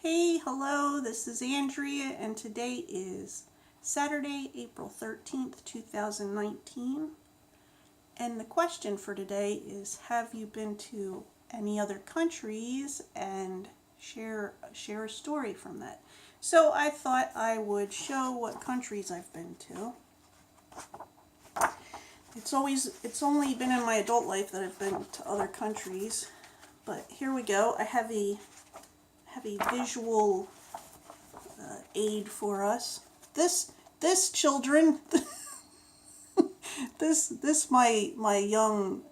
Hey, hello, this is Andrea, and today is Saturday, April 13th, 2019. And the question for today is, have you been to any other countries, and share a story from that. So I thought I would show what countries I've been to. It's only been in my adult life that I've been to other countries, but here we go. I have a visual aid for us. This children, this my young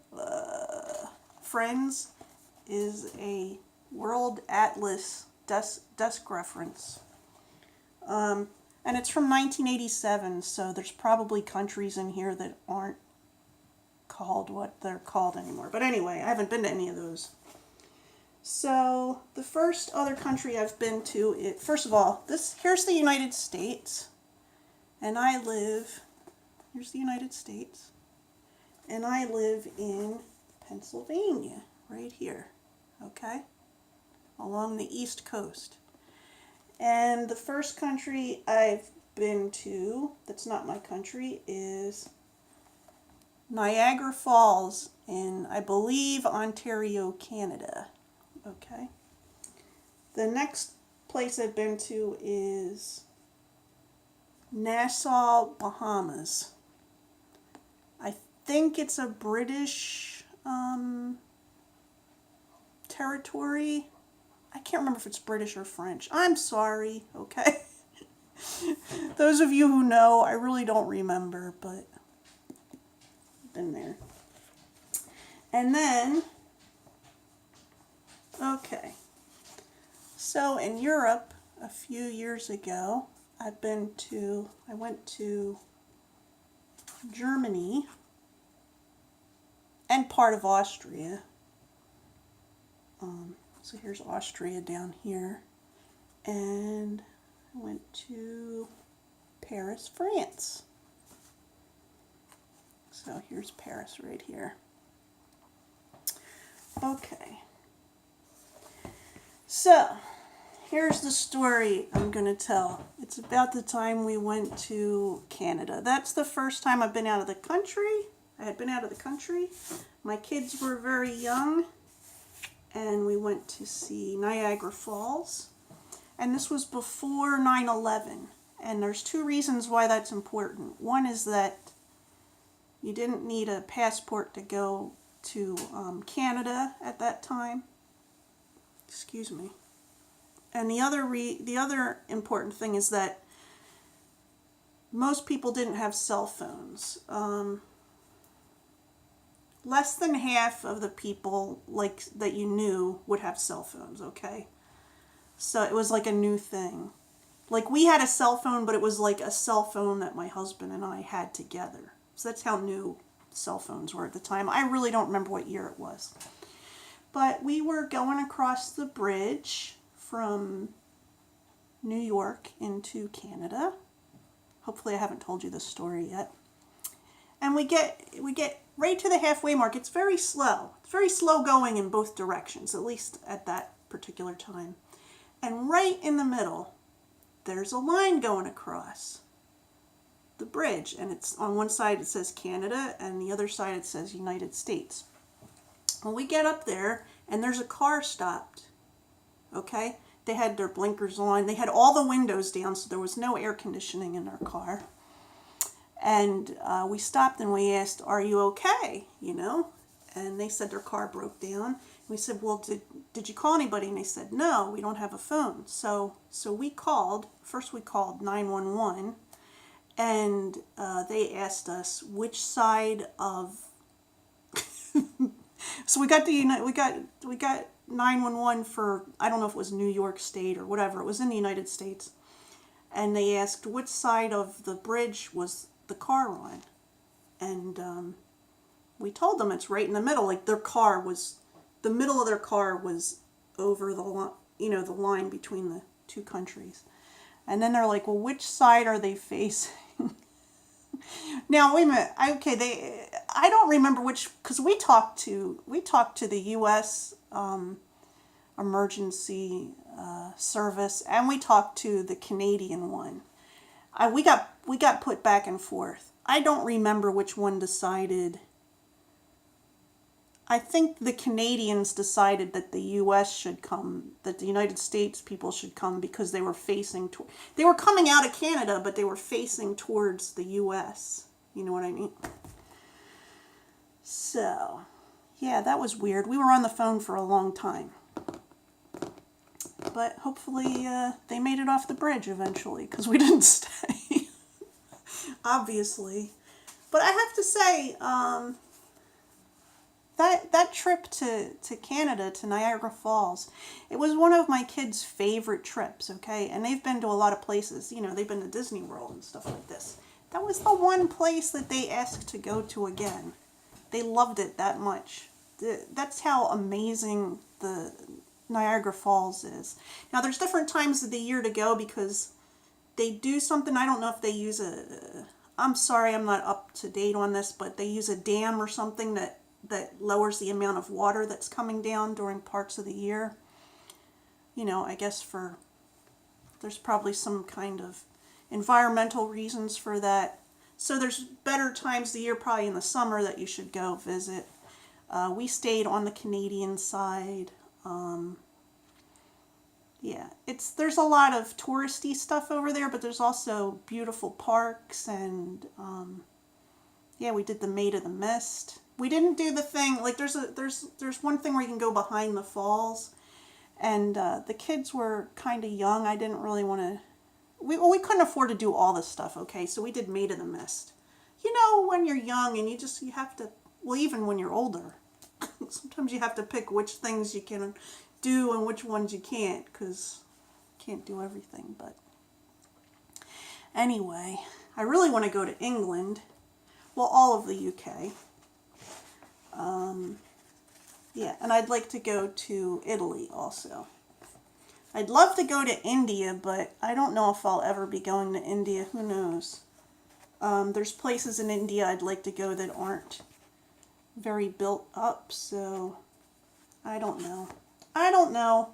friends, is a World Atlas desk reference, and it's from 1987. So there's probably countries in here that aren't called what they're called anymore. But anyway, I haven't been to any of those. So the first other country I've been to, first of all, here's the United States, and here's the United States, and I live in Pennsylvania, right here, okay, along the East Coast. And the first country I've been to, that's not my country, is Niagara Falls in, I believe, Ontario, Canada. Okay. The next place I've been to is Nassau, Bahamas. I think it's a British territory. I can't remember if it's British or French. I'm sorry, okay? Those of you who know, I really don't remember, but I've been there. And then, okay, so in Europe a few years ago, I went to Germany and part of Austria. So here's Austria down here, and I went to Paris, France. So here's Paris right here. Okay. So, here's the story I'm going to tell. It's about the time we went to Canada. That's the first time I've been out of the country. I had been out of the country. My kids were very young, and we went to see Niagara Falls. And this was before 9/11. And there's two reasons why that's important. One is that you didn't need a passport to go to Canada at that time. Excuse me. And the other important thing is that most people didn't have cell phones. Less than half of the people that you knew would have cell phones, okay? So it was like a new thing. Like, we had a cell phone, but it was like a cell phone that my husband and I had together. So that's how new cell phones were at the time. I really don't remember what year it was. But we were going across the bridge from New York into Canada. Hopefully I haven't told you this story yet. And we get right to the halfway mark. It's very slow. It's very slow going in both directions, at least at that particular time. And right in the middle, there's a line going across the bridge. And it's on one side it says Canada, and the other side it says United States. Well, we get up there, and there's a car stopped, okay? They had their blinkers on. They had all the windows down, so there was no air conditioning in their car. And we stopped and we asked, "Are you okay?" You know? And they said their car broke down. We said, "Well, did you call anybody?" And they said, "No, we don't have a phone." So we called 911, and they asked us which side of so we got 911 for, I don't know if it was New York State or whatever. It was in the United States. And they asked which side of the bridge was the car on. And we told them it's right in the middle. Like, the middle of their car was over the line between the two countries. And then they're like, "Well, which side are they facing?" Now, wait a minute. I don't remember which, because we talked to the U.S. emergency service, and we talked to the Canadian one. We got put back and forth. I don't remember which one decided. I think the Canadians decided that the U.S. should come, that the United States people should come because they were they were coming out of Canada, but they were facing towards the U.S. You know what I mean? So, yeah, that was weird. We were on the phone for a long time. But hopefully they made it off the bridge eventually, because we didn't stay. Obviously. But I have to say, that trip to Canada, to Niagara Falls, it was one of my kids' favorite trips, okay? And they've been to a lot of places. You know, they've been to Disney World and stuff like this. That was the one place that they asked to go to again. They loved it that much. That's how amazing the Niagara Falls is. Now, there's different times of the year to go because they do something. I don't know if they use I'm sorry, I'm not up to date on this, but they use a dam or something that lowers the amount of water that's coming down during parts of the year. You know, I guess there's probably some kind of environmental reasons for that. So there's better times of the year, probably in the summer, that you should go visit. We stayed on the Canadian side. Yeah, there's a lot of touristy stuff over there, but there's also beautiful parks, and yeah, we did the Maid of the Mist. We didn't do the thing like there's one thing where you can go behind the falls, and the kids were kind of young. I didn't really want to. We couldn't afford to do all this stuff. Okay, so we did Maid of the Mist. You know, when you're young and you have to. Well, even when you're older, sometimes you have to pick which things you can do and which ones you can't, because you can't do everything. But anyway, I really want to go to England. Well, all of the UK. Yeah, and I'd like to go to Italy also. I'd love to go to India, but I don't know if I'll ever be going to India. Who knows? There's places in India I'd like to go that aren't very built up, so I don't know. I don't know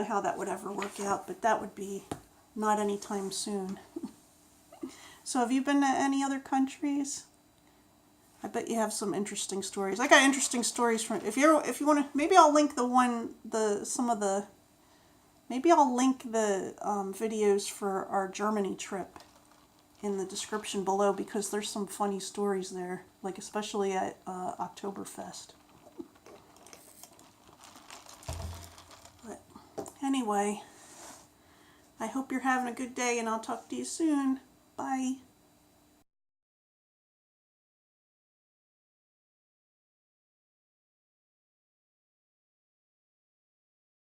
how that would ever work out, but that would be not anytime soon. So have you been to any other countries? I bet you have some interesting stories. I got interesting stories from, if you want to, maybe I'll link maybe I'll link the videos for our Germany trip in the description below, because there's some funny stories there, like especially at Oktoberfest. But anyway, I hope you're having a good day, and I'll talk to you soon. Bye.